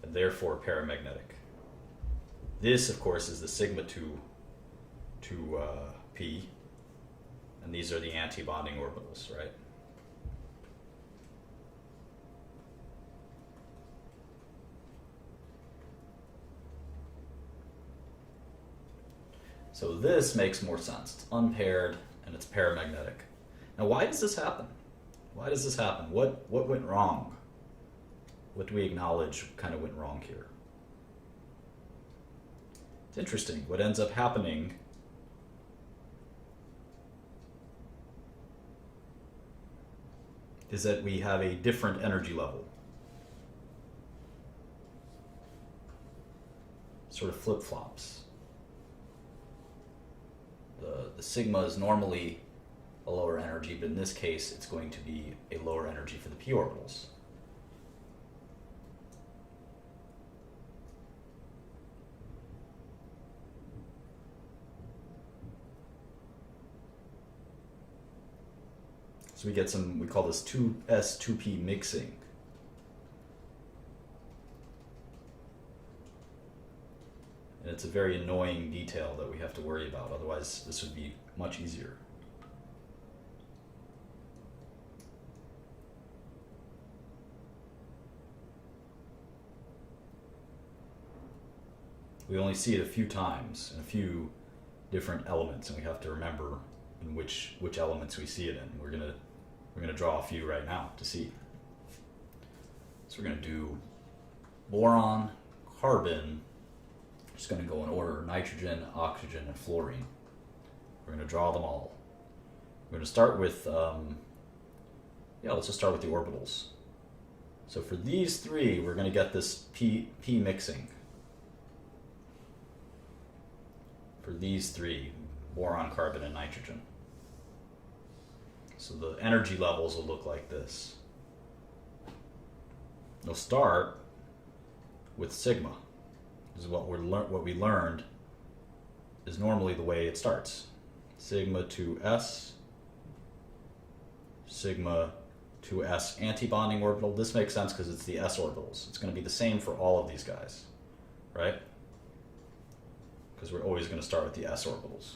And therefore paramagnetic. This, of course, is the sigma 2 p. And these are the anti-bonding orbitals, right? So this makes more sense. It's unpaired and it's paramagnetic. Now why does this happen? Why does this happen? What went wrong? What do we acknowledge kind of went wrong here? It's interesting. What ends up happening is that we have a different energy level. Sort of flip-flops. The sigma is normally a lower energy, but in this case it's going to be a lower energy for the p orbitals. So we get some, we call this 2s 2p mixing. And it's a very annoying detail that we have to worry about, otherwise this would be much easier. We only see it a few times in a few different elements, and we have to remember in which elements we see it in. We're gonna draw a few right now to see. So we're gonna do boron, carbon. Just going to go in order: nitrogen, oxygen, and fluorine. We're going to draw them all. We're going to start with, let's just start with the orbitals. So for these 3, we're going to get this p mixing. For these 3, boron, carbon, and nitrogen. So the energy levels will look like this. They'll start with sigma. This is what we learned is normally the way it starts. Sigma 2s, sigma 2s antibonding orbital. This makes sense because it's the s orbitals. It's going to be the same for all of these guys, right? Because we're always going to start with the s orbitals.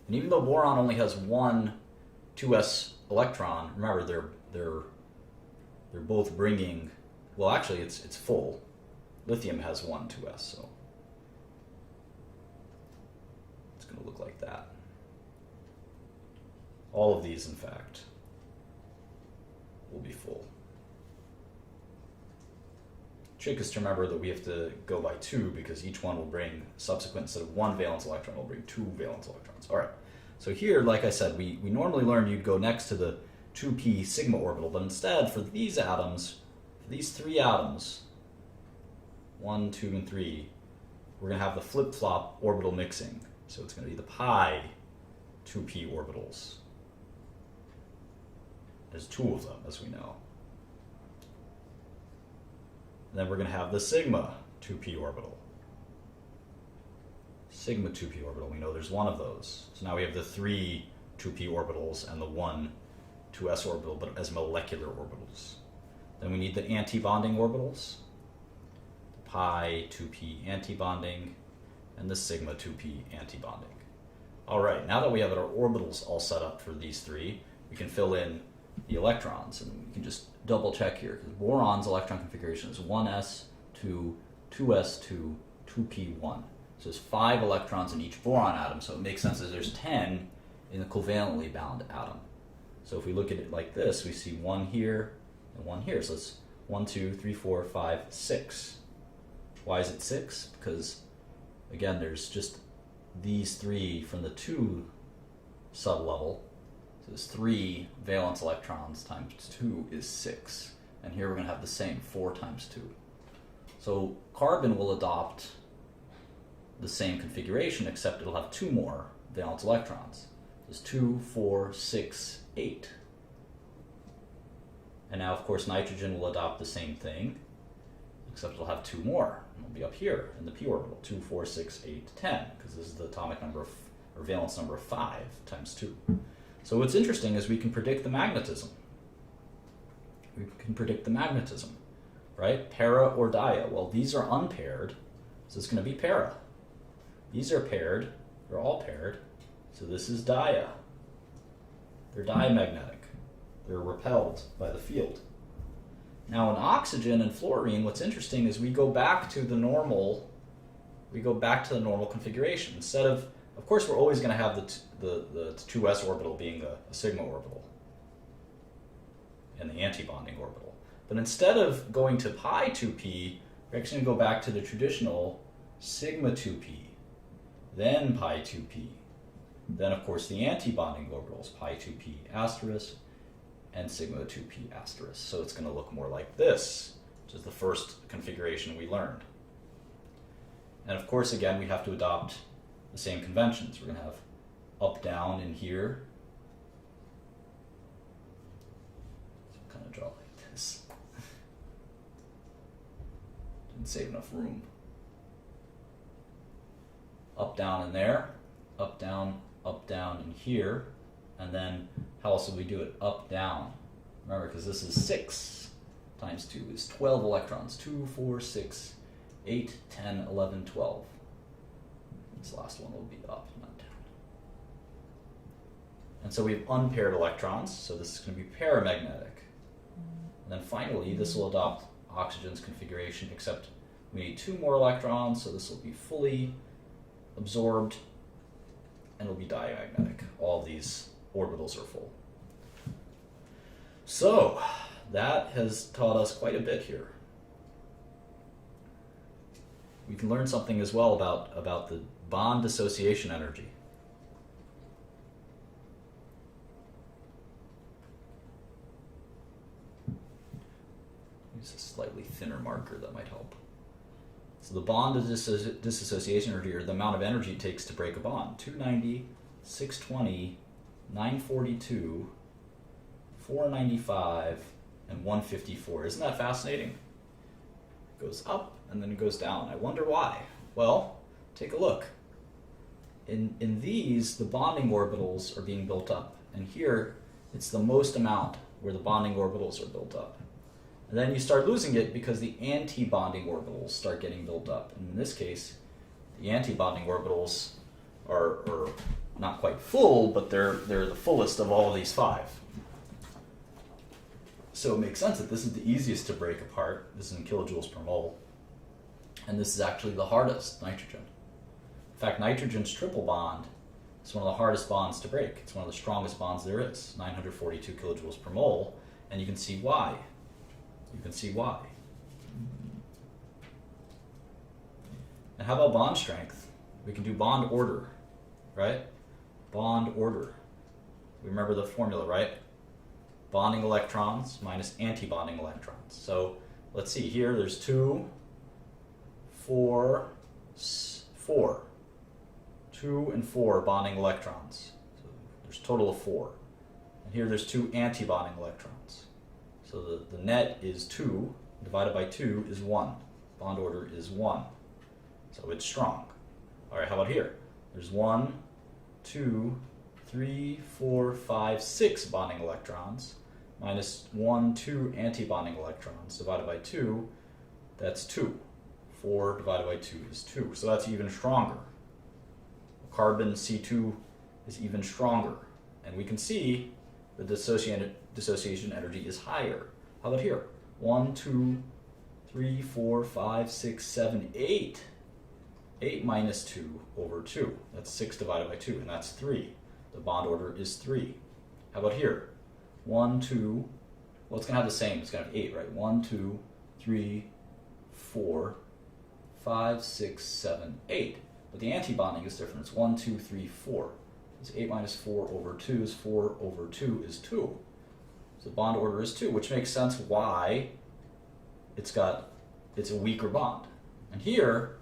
And even though boron only has one 2s electron, remember they're both bringing, well actually it's full. Lithium has one 2s, so it's going to look like that. All of these, in fact, will be full. Trick is to remember that we have to go by 2 because each one will bring subsequent, instead of 1 valence electron, will bring 2 valence electrons. All right, so here, like I said, we normally learned you'd go next to the 2p sigma orbital, but instead for these atoms, for these 3 atoms, 1, 2, and 3, we're going to have the flip-flop orbital mixing. So it's going to be the pi 2p orbitals. There's 2 of them, as we know. And then we're going to have the sigma 2p orbital. Sigma 2p orbital, we know there's 1 of those. So now we have the 3 2p orbitals and the 1 2s orbital, but as molecular orbitals. Then we need the anti-bonding orbitals, the pi 2p antibonding, and the sigma 2p antibonding. All right, now that we have our orbitals all set up for these 3, we can fill in the electrons, and we can just double check here, because boron's electron configuration is 1s2, 2s2, 2p1. So there's 5 electrons in each boron atom, so it makes sense that there's 10 in a covalently bound atom. So if we look at it like this, we see one here and one here. So it's 1, 2, 3, 4, 5, 6. Why is it 6? Because, again, there's just these 3 from the 2 sublevel. So there's 3 valence electrons times 2 is 6. And here we're going to have the same, 4 times 2. So carbon will adopt the same configuration, except it'll have 2 more valence electrons. There's 2, 4, 6, 8. And now, of course, nitrogen will adopt the same thing, except it'll have 2 more. And it'll be up here in the p orbital, 2, 4, 6, 8, 10, because this is the atomic number of, or valence number of 5 times 2. So what's interesting is we can predict the magnetism. We can predict the magnetism, right? Para or dia. Well, these are unpaired, so it's going to be para. These are paired. They're all paired. So this is dia. They're diamagnetic. They're repelled by the field. Now in oxygen and fluorine, what's interesting is we go back to the normal configuration. Instead of course, we're always going to have the 2s orbital being a sigma orbital and the antibonding orbital. But instead of going to pi 2p, we're actually going to go back to the traditional sigma 2p, then pi 2p. Then, of course, the antibonding orbitals, pi 2p asterisk and sigma 2p asterisk. So it's going to look more like this, which is the first configuration we learned. And of course, again, we have to adopt the same conventions. We're going to have up, down in here. So I'll kind of draw like this. Didn't save enough room. Up, down in there. Up, down in here. And then how else would we do it? Up, down. Remember, because this is 6 times 2 is 12 electrons. 2, 4, 6, 8, 10, 11, 12. This last one will be up, not down. And so we have unpaired electrons, so this is going to be paramagnetic. And then finally, this will adopt oxygen's configuration, except we need 2 more electrons, so this will be fully absorbed, and it'll be diamagnetic. All these orbitals are full. So, that has taught us quite a bit here. We can learn something as well about the bond dissociation energy. Use a slightly thinner marker that might help. So the bond dissociation energy, or the amount of energy it takes to break a bond, 290, 620, 942, 495, and 154. Isn't that fascinating? It goes up and then it goes down. I wonder why. Well, take a look. In these, the bonding orbitals are being built up. And here, it's the most amount where the bonding orbitals are built up. And then you start losing it because the anti-bonding orbitals start getting built up. And in this case, the anti-bonding orbitals are not quite full, but they're the fullest of all of these 5. So it makes sense that this is the easiest to break apart. This is in kilojoules per mole. And this is actually the hardest, nitrogen. In fact, nitrogen's triple bond is one of the hardest bonds to break. It's one of the strongest bonds there is, 942 kilojoules per mole. And you can see why. You can see why. And how about bond strength? We can do bond order, right? Bond order. We remember the formula, right? Bonding electrons minus antibonding electrons. So let's see, here there's 2, 4, 4. 2 and 4 bonding electrons. So there's a total of 4. And here there's 2 antibonding electrons. So the net is 2, divided by 2 is 1. Bond order is 1. So it's strong. All right, how about here? There's 1, 2, 3, 4, 5, 6 bonding electrons, minus 1, 2 antibonding electrons, divided by 2, that's 2. 4 divided by 2 is 2. So that's even stronger. Carbon C2 is even stronger. And we can see the dissociation energy is higher. How about here? 1, 2, 3, 4, 5, 6, 7, 8. 8 minus 2 over 2. That's 6 divided by 2, and that's 3. The bond order is 3. How about here? 1, 2, well, it's going to have the same. It's going to have 8, right? 1, 2, 3, 4, 5, 6, 7, 8. But the anti-bonding is different. It's 1, 2, 3, 4. It's 8 minus 4 over 2 is 4 over 2 is 2. So the bond order is 2, which makes sense why it's a weaker bond. And here,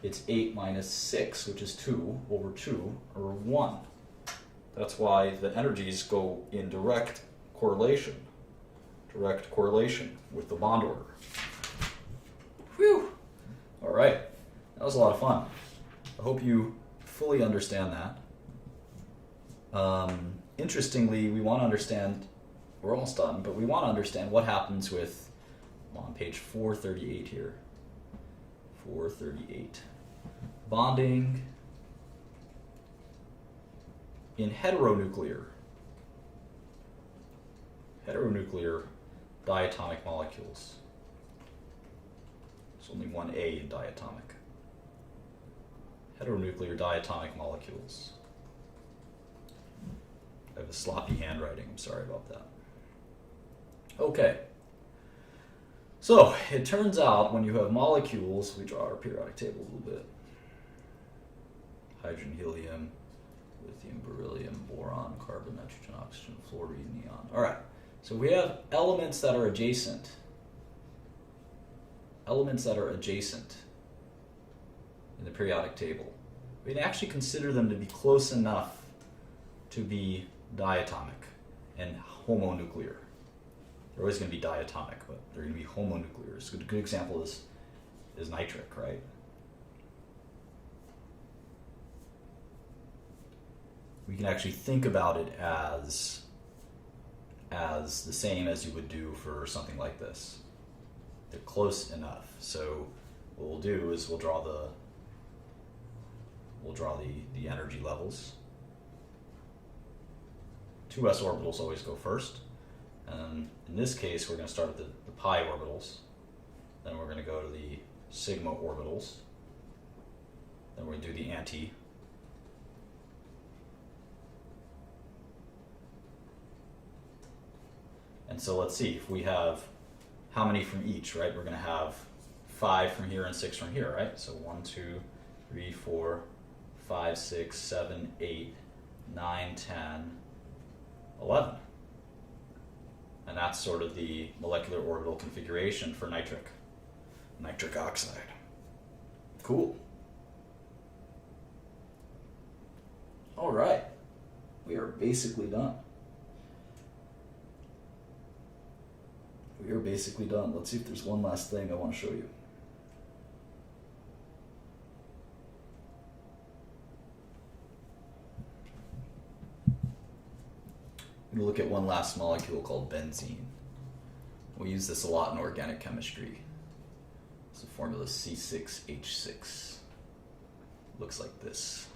it's 8 minus 6, which is 2 over 2, or 1. That's why the energies go in direct correlation with the bond order. Whew! All right, that was a lot of fun. I hope you fully understand that. Interestingly, we want to understand, we're almost done, but we want to understand what happens with, I'm on page 438 here. 438. Bonding in heteronuclear diatomic molecules. There's only one A in diatomic. Heteronuclear diatomic molecules. I have a sloppy handwriting, I'm sorry about that. Okay. So, it turns out when you have molecules, we draw our periodic table a little bit. Hydrogen, helium, lithium, beryllium, boron, carbon, nitrogen, oxygen, fluorine, neon. All right, so we have elements that are adjacent. Elements that are adjacent in the periodic table. We can actually consider them to be close enough to be diatomic and homonuclear. They're always going to be diatomic, but they're going to be homonuclear. So a good example is nitric, right? We can actually think about it as the same as you would do for something like this. They're close enough. So what we'll do is we'll draw the energy levels. 2s orbitals always go first. And in this case, we're going to start with the pi orbitals. Then we're going to go to the sigma orbitals. Then we're going to do the anti. And so let's see, if we have how many from each, right? We're going to have 5 from here and 6 from here, right? So 1, 2, 3, 4, 5, 6, 7, 8, 9, 10, 11. And that's sort of the molecular orbital configuration for nitric oxide. Cool. All right, we are basically done. Let's see if there's one last thing I want to show you. I'm going to look at one last molecule called benzene. We use this a lot in organic chemistry. It's the formula C6H6. Looks like this.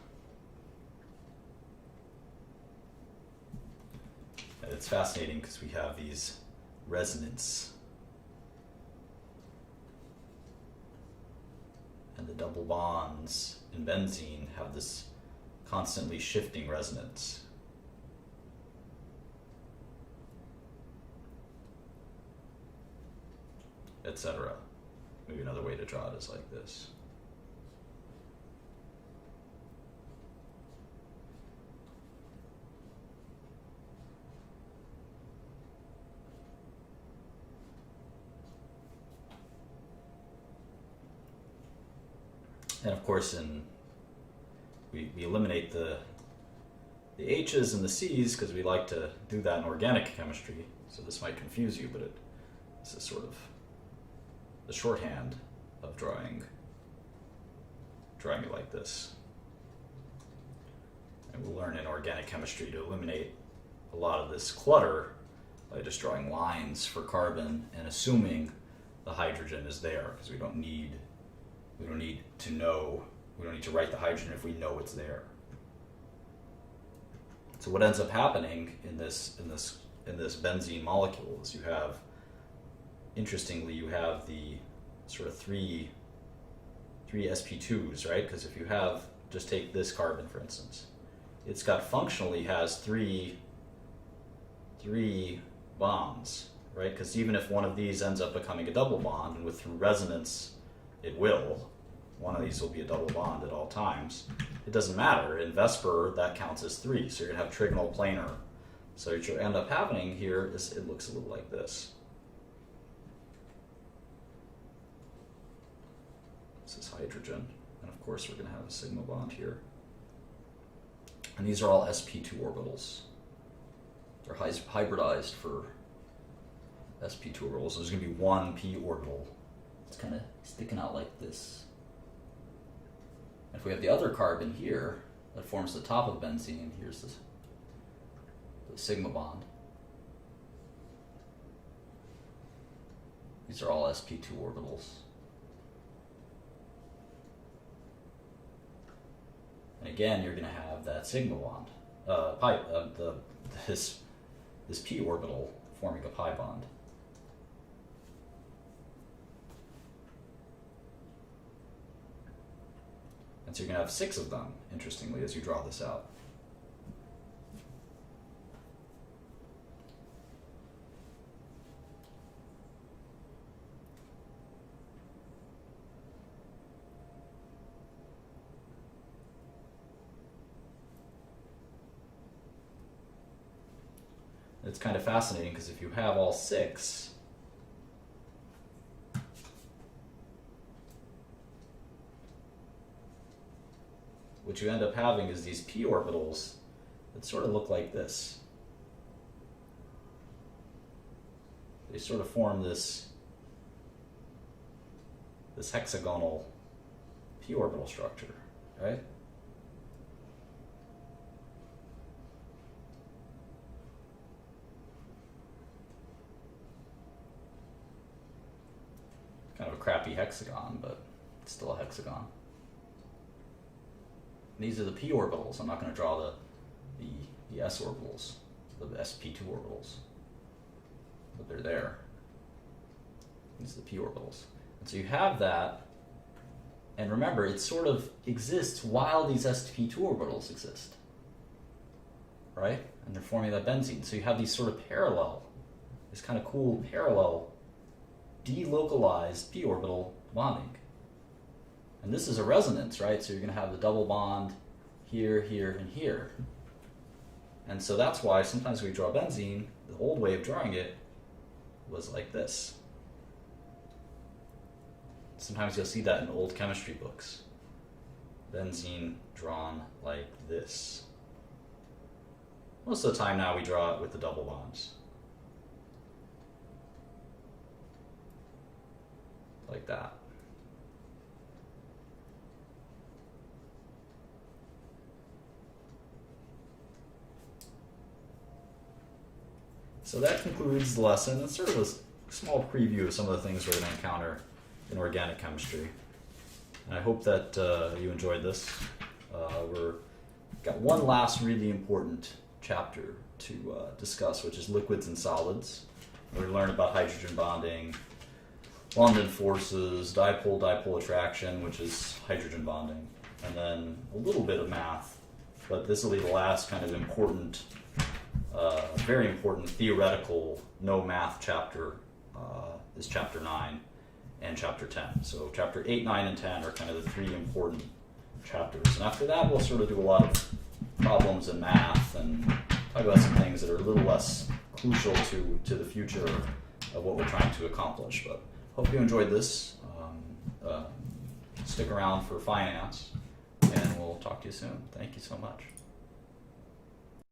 And it's fascinating because we have these resonance. And the double bonds in benzene have this constantly shifting resonance. Etc. Maybe another way to draw it is like this. And of course, we eliminate the H's and the C's because we like to do that in organic chemistry. So this might confuse you, but this is sort of the shorthand of drawing it like this. And we'll learn in organic chemistry to eliminate a lot of this clutter by just drawing lines for carbon and assuming the hydrogen is there, because we don't need to write the hydrogen if we know it's there. So what ends up happening in this benzene molecule is you have the sort of three sp2s, right? Because if you have, just take this carbon for instance, it's got functionally has three bonds, right? Because even if one of these ends up becoming a double bond, and through resonance it will, one of these will be a double bond at all times, it doesn't matter. In Vesper, that counts as 3, so you're going to have trigonal planar. So what you end up happening here is it looks a little like this. This is hydrogen, and of course we're going to have a sigma bond here. And these are all sp2 orbitals. They're hybridized for sp2 orbitals. So there's going to be one p orbital. It's kind of sticking out like this. If we have the other carbon here that forms the top of benzene, here's the sigma bond. These are all sp2 orbitals. And again, you're going to have that sigma bond, this p orbital forming a pi bond. And so you're going to have 6 of them, interestingly, as you draw this out. It's kind of fascinating because if you have all 6, what you end up having is these p orbitals that sort of look like this. They sort of form this hexagonal p orbital structure, right? Kind of a crappy hexagon, but it's still a hexagon. These are the p orbitals. I'm not going to draw the s orbitals, the sp2 orbitals, but they're there. These are the p orbitals. And so you have that, and remember, it sort of exists while these sp2 orbitals exist, right? And they're forming that benzene. So you have these sort of parallel, this kind of cool parallel delocalized p orbital bonding. And this is a resonance, right? So you're going to have the double bond here, here, and here. And so that's why sometimes when we draw benzene, the old way of drawing it was like this. Sometimes you'll see that in old chemistry books. Benzene drawn like this. Most of the time now we draw it with the double bonds. Like that. So that concludes the lesson. It's sort of a small preview of some of the things we're going to encounter in organic chemistry. And I hope that you enjoyed this. We've got one last really important chapter to discuss, which is liquids and solids. We learn about hydrogen bonding, London forces, dipole-dipole attraction, which is hydrogen bonding, and then a little bit of math. But this will be the last kind of important, very important theoretical no math chapter, is chapter 9 and chapter 10. So chapter 8, 9, and 10 are kind of the 3 important chapters. And after that, we'll sort of do a lot of problems in math and talk about some things that are a little less crucial to the future of what we're trying to accomplish. But hope you enjoyed this. Stick around for finance, and we'll talk to you soon. Thank you so much.